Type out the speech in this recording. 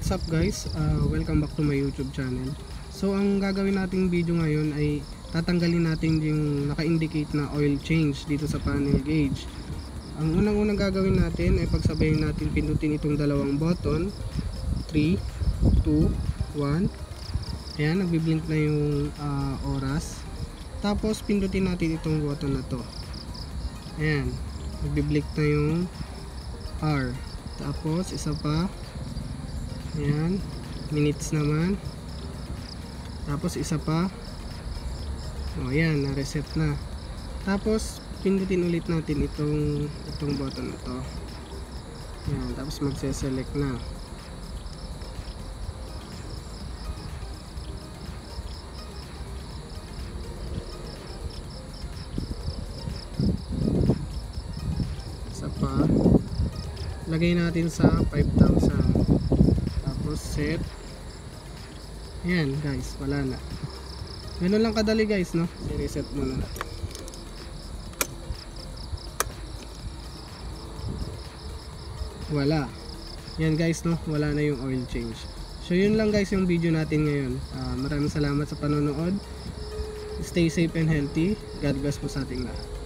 what's up guys? Welcome back to my YouTube channel. So ang gagawin nating video ngayon ay tatanggalin natin yung naka-indicate na oil change dito sa panel gauge. Ang unang gagawin natin ay pagsabayin natin pindutin itong dalawang button. 3, 2, 1. Ayan, nagbi-blink na yung oras. Tapos pindutin natin itong button na to. Ayan, nagbi-blink na yung R. Tapos isa pa. Ayan, minutes naman. Tapos isa pa. O ayan, na-reset na. Tapos pindutin ulit natin itong button na to. Ayan, tapos magse-select na. Isa pa. Lagay natin sa 5,000. Tapos set. Ayan guys, wala na. Ganun lang kadali guys, no? I-reset muna natin. Wala. Yan guys, no? Wala na yung oil change. So yun lang guys yung video natin ngayon. Maraming salamat sa panonood. Stay safe and healthy. God bless po sa ating lahat.